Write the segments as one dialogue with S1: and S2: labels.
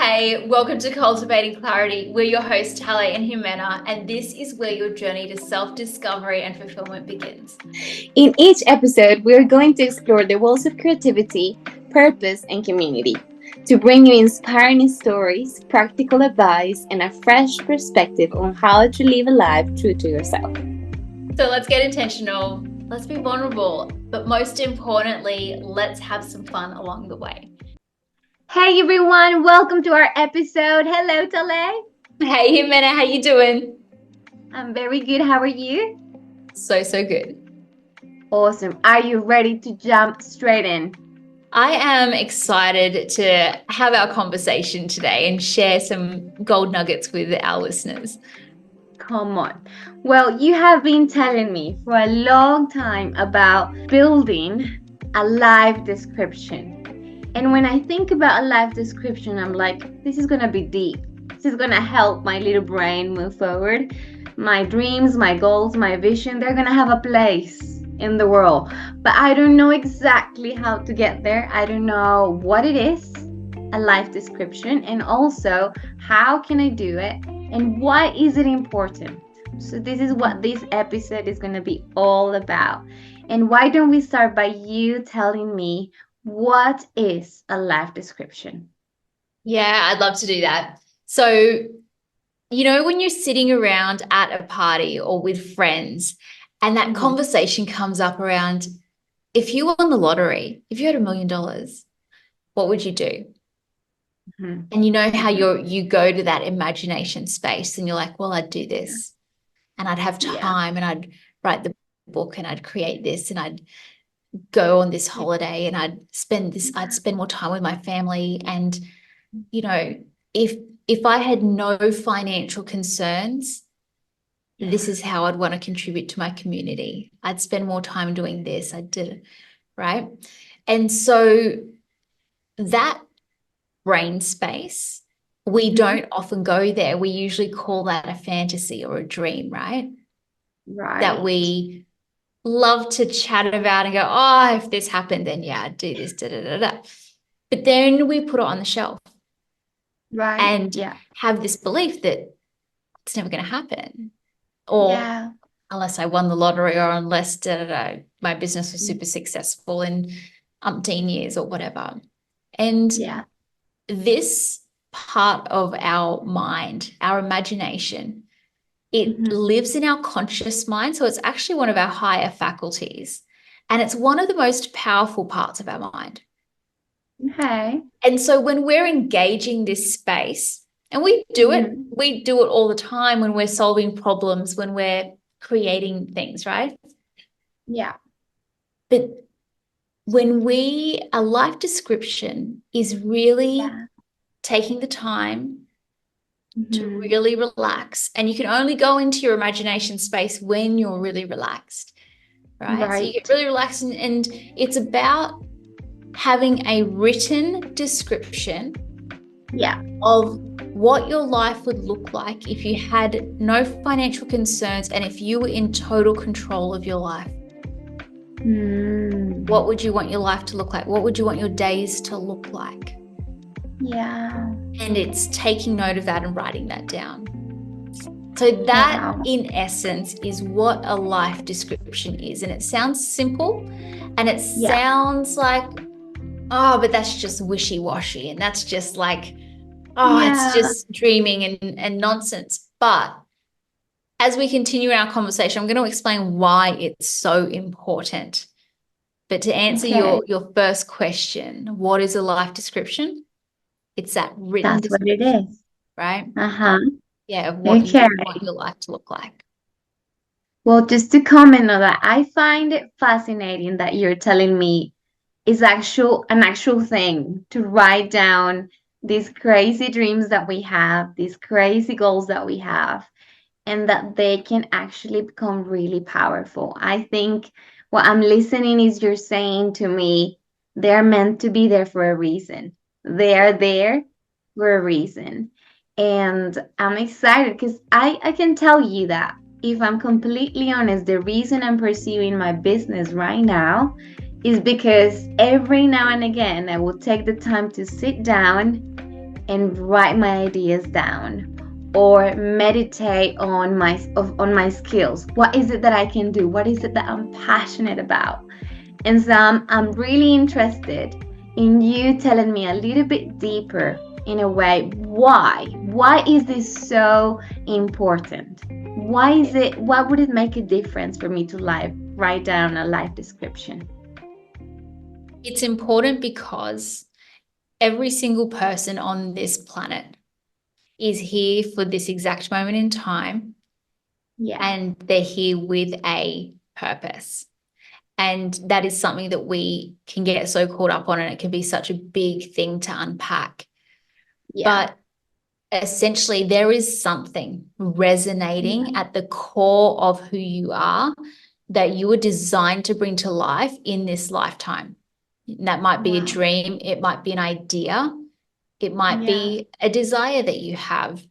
S1: Hey, welcome to Cultivating Clarity. We're your hosts, Halle and Jimena, and this is where your journey to self-discovery and fulfillment begins.
S2: In each episode, we are going to explore the worlds of creativity, purpose, and community to bring you inspiring stories, practical advice, and a fresh perspective on how to live a life true to yourself.
S1: So let's get intentional, let's be vulnerable, but most importantly, let's have some fun along the way.
S2: Hey everyone, welcome to our episode. Hello, Tale.
S1: Hey, Jimena, how you doing?
S2: I'm very good. How are you?
S1: So good.
S2: Awesome. Are you ready to jump straight in?
S1: I am excited to have our conversation today and share some gold nuggets with our listeners.
S2: Come on. Well, you have been telling me for a long time about building a life description. And when I think about a life description, I'm like, this is going to be deep. This is going to help my little brain move forward. My dreams, my goals, my vision, they're going to have a place in the world. But I don't know exactly how to get there. I don't know what it is, a life description, and also how can I do it and why is it important? So this is what this episode is going to be all about. And why don't we start by you telling me what is a life description?
S1: Yeah, I'd love to do that. So, when you're sitting around at a party or with friends and that conversation comes up around, if you won the lottery, if you had $1 million, what would you do? And you know how you go to that imagination space and you're like, well, I'd do this and I'd have time and I'd write the book and I'd create this and I'd go on this holiday and I'd spend more time with my family. And, if I had no financial concerns, this is how I'd want to contribute to my community. I'd spend more time doing this. I did, right? And so that brain space, we don't often go there. We usually call that a fantasy or a dream, right?
S2: Right.
S1: That we love to chat about and go, oh, if this happened, then yeah, I'd do this, da, da, da, da. But then we put it on the shelf.
S2: Right.
S1: And have this belief that it's never going to happen. Or unless I won the lottery or unless my business was super successful in umpteen years or whatever. And this part of our mind, our imagination, it lives in our conscious mind. So it's actually one of our higher faculties. And it's one of the most powerful parts of our mind.
S2: Okay.
S1: And so when we're engaging this space, and we do it all the time when we're solving problems, when we're creating things, right?
S2: Yeah.
S1: But when a life description is really taking the time to really relax, and you can only go into your imagination space when you're really relaxed, right? So you get really relaxed, and it's about having a written description of what your life would look like if you had no financial concerns and if you were in total control of your life. What would you want your life to look like? What would you want your days to look like? Yeah. And it's taking note of that and writing that down. So that, in essence, is what a life description is. And it sounds simple and it sounds like, oh, but that's just wishy-washy. And that's just like, it's just dreaming and nonsense. But as we continue our conversation, I'm going to explain why it's so important. But to answer your first question, what is a life description? It's that written description.
S2: That's what it is.
S1: Right? Yeah, of what you want your life to look like.
S2: Well, just to comment on that, I find it fascinating that you're telling me is an actual thing to write down these crazy dreams that we have, these crazy goals that we have, and that they can actually become really powerful. I think what I'm listening is you're saying to me, they're meant to be there for a reason. They are there for a reason. And I'm excited because I can tell you that if I'm completely honest, the reason I'm pursuing my business right now is because every now and again I will take the time to sit down and write my ideas down, or meditate on my skills. What is it that I can do? What is it that I'm passionate about? And so I'm really interested in you telling me a little bit deeper, in a way, why is this so important? Why would it make a difference for me to write down a life description?
S1: It's important because every single person on this planet is here for this exact moment in time.
S2: Yeah.
S1: And they're here with a purpose. And that is something that we can get so caught up on, and it can be such a big thing to unpack.
S2: Yeah.
S1: But essentially, there is something resonating at the core of who you are that you were designed to bring to life in this lifetime. That might be a dream, it might be an idea, it might be a desire that you have,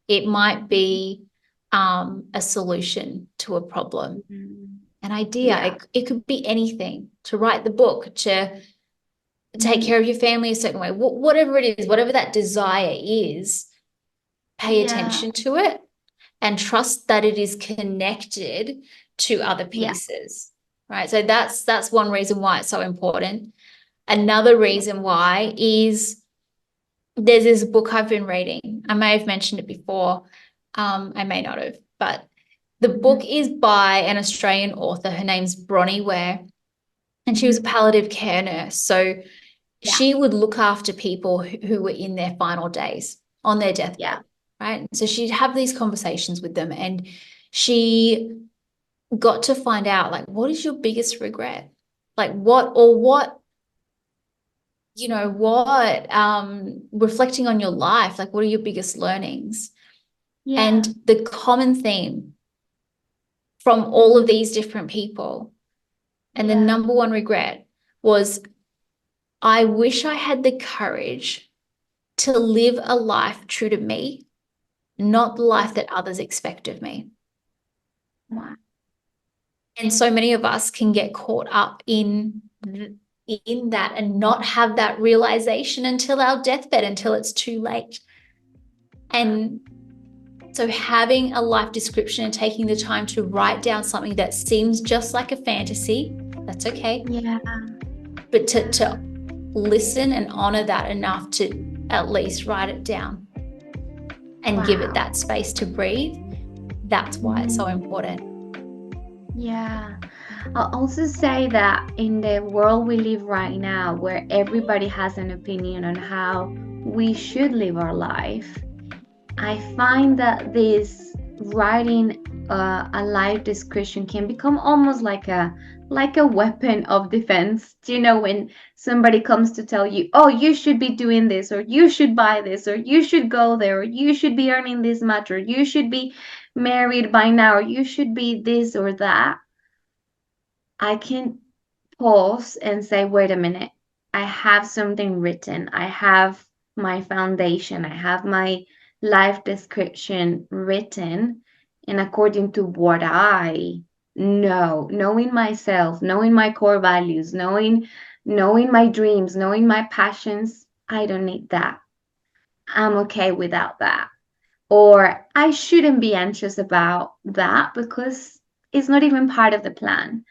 S1: it might be a solution to a problem, an idea. It could be anything, to write the book, to take care of your family a certain way, whatever it is, whatever that desire is, pay attention to it and trust that it is connected to other pieces, right? So that's one reason why it's so important. Another reason why is there's this book I've been reading. I may have mentioned it before. I may not have, but the book is by an Australian author. Her name's Bronnie Ware, and she was a palliative care nurse. So she would look after people who were in their final days, on their deathbed, right? So she'd have these conversations with them, and she got to find out, like, what is your biggest regret? Like, reflecting on your life, like, what are your biggest learnings? And the common theme from all of these different people, and the number one regret was, I wish I had the courage to live a life true to me, not the life that others expect of me.
S2: Wow.
S1: And so many of us can get caught up in that and not have that realization until our deathbed, until it's too late. And so having a life description and taking the time to write down something that seems just like a fantasy, that's okay.
S2: Yeah.
S1: But to listen and honor that enough to at least write it down and give it that space to breathe, that's why it's so important.
S2: Yeah. I'll also say that in the world we live right now, where everybody has an opinion on how we should live our life, I find that this writing a life description can become almost like a weapon of defense. Do you know, when somebody comes to tell you, oh, you should be doing this, or you should buy this, or you should go there, or you should be earning this much, or you should be married by now, or you should be this or that, I can pause and say, wait a minute, I have something written. I have my foundation. I have my life description written. And according to what I know, knowing myself, knowing my core values, knowing my dreams, knowing my passions, I don't need that. I'm okay without that. Or I shouldn't be anxious about that because it's not even part of the plan.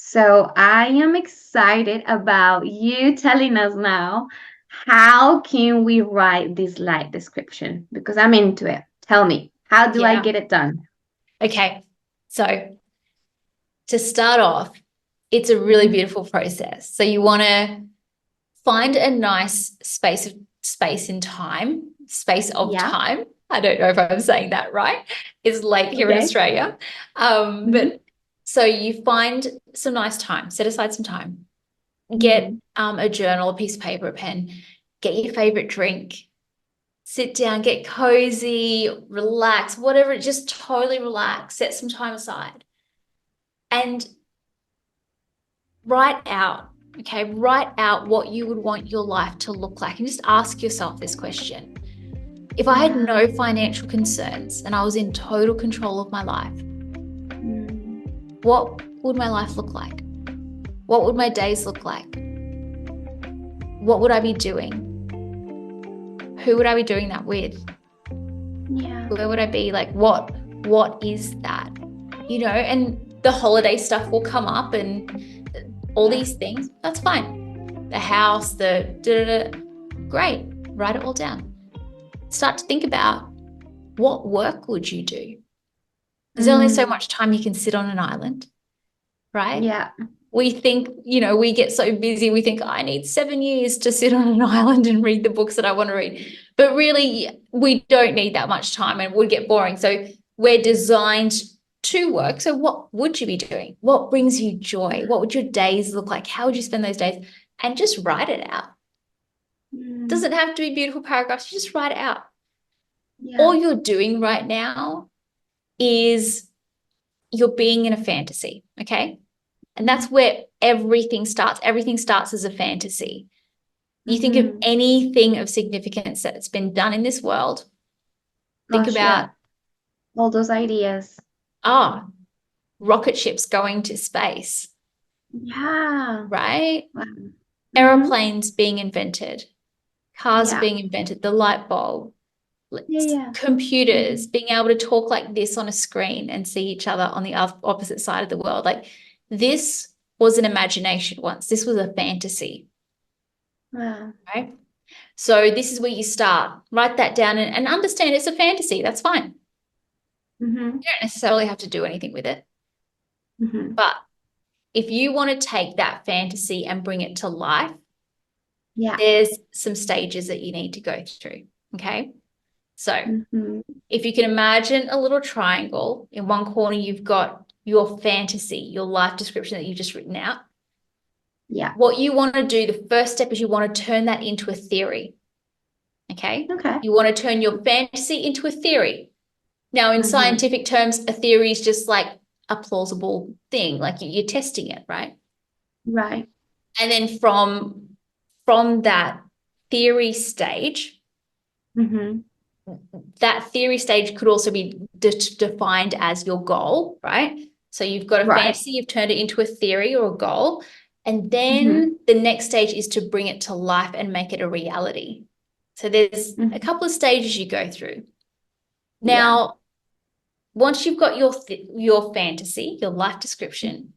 S2: So I am excited about you telling us now, how can we write this life description? Because I'm into it. Tell me, how do I get it done?
S1: Okay, so to start off, it's a really beautiful process. So you want to find a nice space in time, space of time. I don't know if I'm saying that right. It's late here in Australia. But so you find some nice time, set aside some time, get a journal, a piece of paper, a pen, get your favorite drink, sit down, get cozy, relax, whatever, just totally relax, set some time aside and write out what you would want your life to look like, and just ask yourself this question. If I had no financial concerns and I was in total control of my life, what would my life look like? What would my days look like? What would I be doing? who would I be doing that with?
S2: Yeah.
S1: Where would I be? Like, what is that? You know, and the holiday stuff will come up and all these things. That's fine. The house, great. Write it all down. Start to think about, what work would you do? There's only so much time you can sit on an island, right?
S2: Yeah.
S1: We think, we get so busy, we think, I need 7 years to sit on an island and read the books that I want to read. But really, we don't need that much time, and it would get boring. So we're designed to work. So what would you be doing? What brings you joy? What would your days look like? How would you spend those days? And just write it out. Doesn't have to be beautiful paragraphs. You just write it out. Yeah. All you're doing right now is you're being in a fantasy, okay? And that's where everything starts. Everything starts as a fantasy. You think of anything of significance that's been done in this world. Think about
S2: all those ideas.
S1: Rocket ships going to space.
S2: Yeah.
S1: Right? Wow. Aeroplanes being invented. Cars being invented. The light bulb. Computers being able to talk like this on a screen and see each other on the opposite side of the world. Like, this was an imagination once. This was a fantasy.
S2: Wow.
S1: Right? So this is where you start. Write that down and understand it's a fantasy. That's fine. You don't necessarily have to do anything with it. But if you want to take that fantasy and bring it to life, there's some stages that you need to go through. Okay? So if you can imagine a little triangle, in one corner you've got your fantasy, your life description that you've just written out.
S2: Yeah.
S1: What you want to do, the first step is you want to turn that into a theory. Okay? You want to turn your fantasy into a theory. Now, in scientific terms, a theory is just like a plausible thing, like you're testing it, right?
S2: Right.
S1: And then from that theory stage, that theory stage could also be defined as your goal, right? So you've got a fantasy, you've turned it into a theory or a goal, and then the next stage is to bring it to life and make it a reality. So there's a couple of stages you go through. Now, once you've got your fantasy, your life description,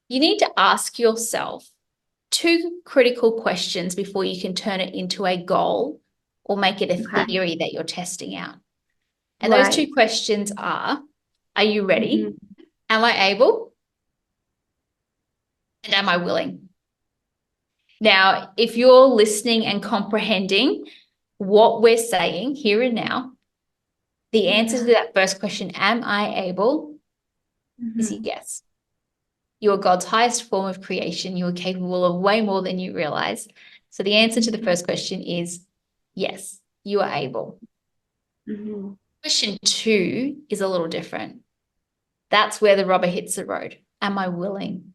S1: you need to ask yourself 2 critical questions before you can turn it into a goal or make it a theory that you're testing out. And those 2 questions are you ready? Am I able? And am I willing? Now, if you're listening and comprehending what we're saying here and now, the answer to that first question, am I able, is yes. You are God's highest form of creation. You are capable of way more than you realize. So the answer to the first question is yes, you are able. Question 2 is a little different. That's where the rubber hits the road. Am I willing?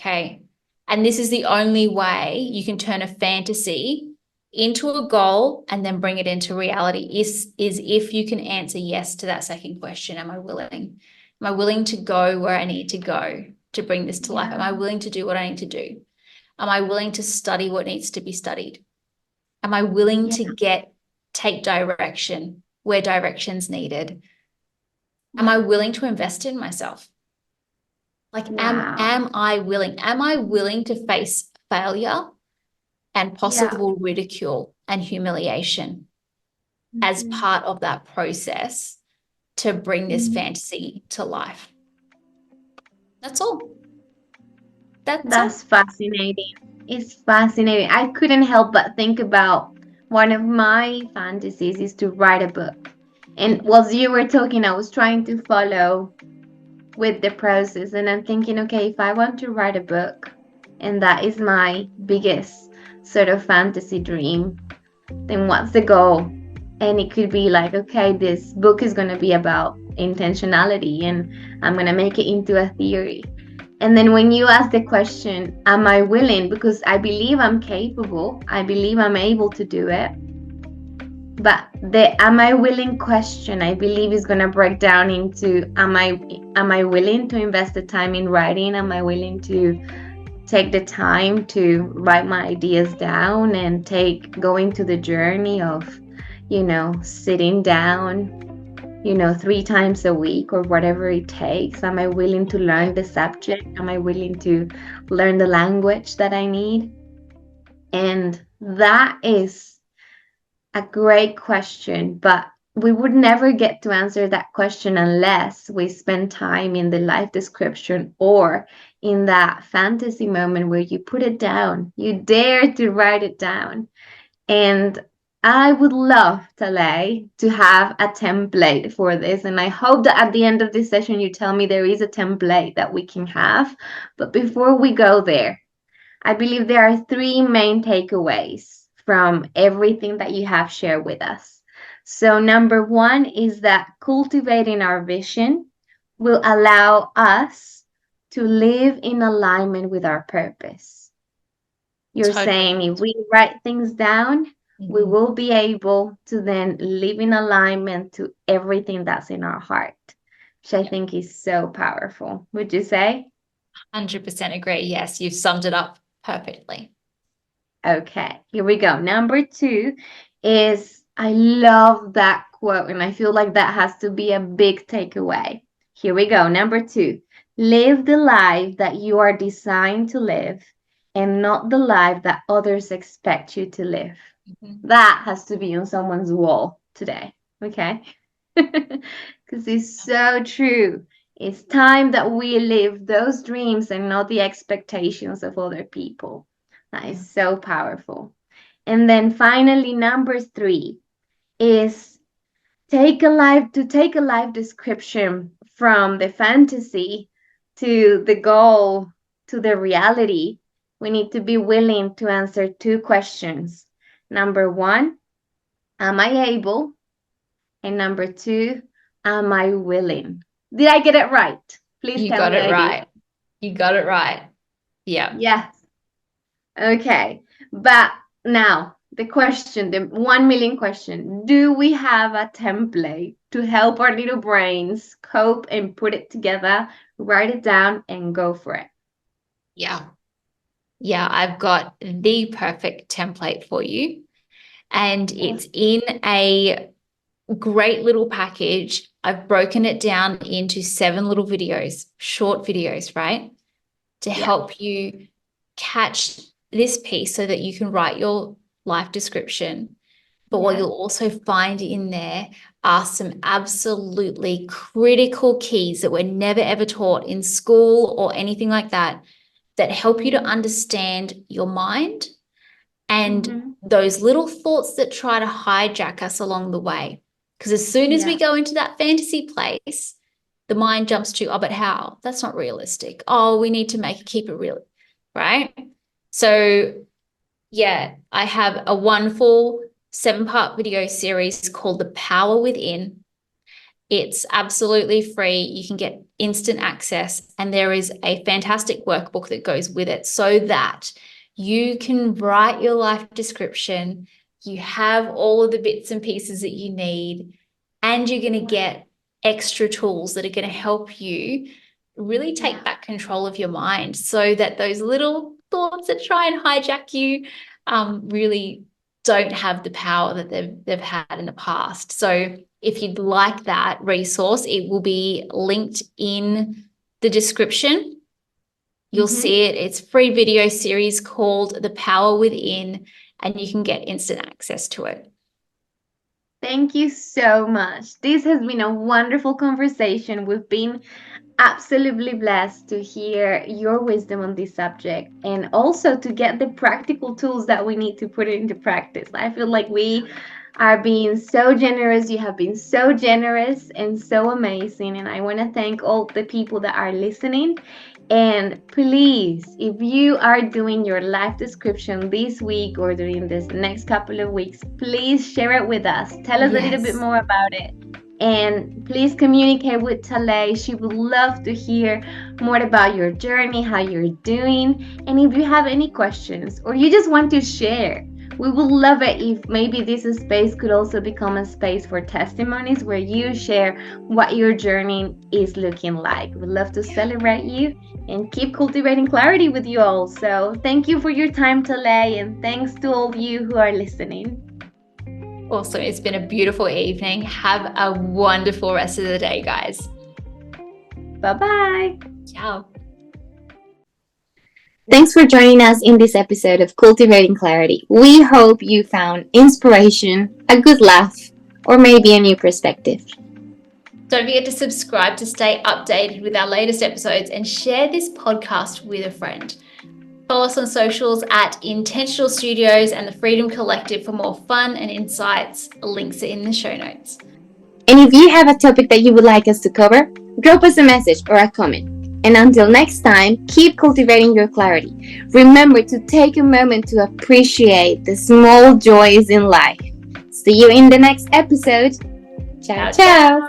S1: Okay. And this is the only way you can turn a fantasy into a goal and then bring it into reality is if you can answer yes to that second question. Am I willing? Am I willing to go where I need to go to bring this to life? Am I willing to do what I need to do? Am I willing to study what needs to be studied? Am I willing to take direction where direction's needed? Am I willing to invest in myself? Like, am I willing? Am I willing to face failure and possible ridicule and humiliation as part of that process to bring this fantasy to life? That's all.
S2: That's fascinating. It's fascinating. I couldn't help but think about one of my fantasies is to write a book. And whilst you were talking, I was trying to follow with the process. And I'm thinking, okay, if I want to write a book, and that is my biggest sort of fantasy dream, then what's the goal? And it could be like, okay, this book is going to be about intentionality and I'm going to make it into a theory. And then when you ask the question, am I willing? Because I believe I'm capable. I believe I'm able to do it. But the am I willing question, I believe, is going to break down into am I willing to invest the time in writing? Am I willing to take the time to write my ideas down and going to the journey of, sitting down, 3 times a week or whatever it takes. Am I willing to learn the subject? Am I willing to learn the language that I need? And that is a great question, but we would never get to answer that question unless we spend time in the life description or in that fantasy moment where you put it down, you dare to write it down. And I would love, Talay, to have a template for this. And I hope that at the end of this session, you tell me there is a template that we can have. But before we go there, I believe there are 3 main takeaways from everything that you have shared with us. So number 1 is that cultivating our vision will allow us to live in alignment with our purpose. You're saying if we write things down, we will be able to then live in alignment to everything that's in our heart, which I think is so powerful. Would you say?
S1: 100% agree. Yes, you've summed it up perfectly.
S2: Okay, here we go. Number 2 is, I love that quote, and I feel like that has to be a big takeaway. Here we go. Number 2, live the life that you are designed to live and not the life that others expect you to live. That has to be on someone's wall today, okay? Because it's so true. It's time that we live those dreams and not the expectations of other people. That is so powerful. And then finally, number 3 is take a life description from the fantasy to the goal to the reality. We need to be willing to answer 2 questions. Number 1, am I able? And number 2, am I willing? Did I get it right? Please tell me I did.
S1: You got it right. Yeah.
S2: Yes. Okay. But now the question, the 1 million question, do we have a template to help our little brains cope and put it together, write it down and go for it?
S1: Yeah. Yeah, I've got the perfect template for you. And it's in a great little package. I've broken it down into 7 little videos, short videos, right? To help you catch this piece so that you can write your life description. But what you'll also find in there are some absolutely critical keys that were never ever taught in school or anything like that, that help you to understand your mind and those little thoughts that try to hijack us along the way. Because as soon as we go into that fantasy place, the mind jumps to, oh, but how? That's not realistic. Oh, we need to keep it real, right? So yeah, I have a wonderful 7-part video series called The Power Within. It's absolutely free. You can get instant access, and there is a fantastic workbook that goes with it so that you can write your life description. You have all of the bits and pieces that you need, and you're going to get extra tools that are going to help you really take back control of your mind so that those little thoughts that try and hijack you really don't have the power that they've had in the past. So if you'd like that resource, it will be linked in the description. You'll see it. It's a free video series called The Power Within, and you can get instant access to it.
S2: Thank you so much. This has been a wonderful conversation. We've been absolutely blessed to hear your wisdom on this subject and also to get the practical tools that we need to put it into practice. I feel like we are being so generous. You have been so generous and so amazing. And I want to thank all the people that are listening. And please, if you are doing your life description this week or during this next couple of weeks, please share it with us. Tell us a little bit more about it. And please communicate with Talay. She would love to hear more about your journey, how you're doing. And if you have any questions or you just want to share We would love it if maybe this space could also become a space for testimonies where you share what your journey is looking like. We'd love to celebrate you and keep cultivating clarity with you all. So thank you for your time today, and thanks to all of you who are listening.
S1: Awesome. It's been a beautiful evening. Have a wonderful rest of the day, guys.
S2: Bye-bye.
S1: Ciao.
S2: Thanks for joining us in this episode of Cultivating Clarity. We hope you found inspiration, a good laugh, or maybe a new perspective.
S1: Don't forget to subscribe to stay updated with our latest episodes and share this podcast with a friend. Follow us on socials at Intentional Studios and the Freedom Collective for more fun and insights. Links are in the show notes.
S2: And if you have a topic that you would like us to cover, drop us a message or a comment. And until next time, keep cultivating your clarity. Remember to take a moment to appreciate the small joys in life. See you in the next episode. Ciao, ciao.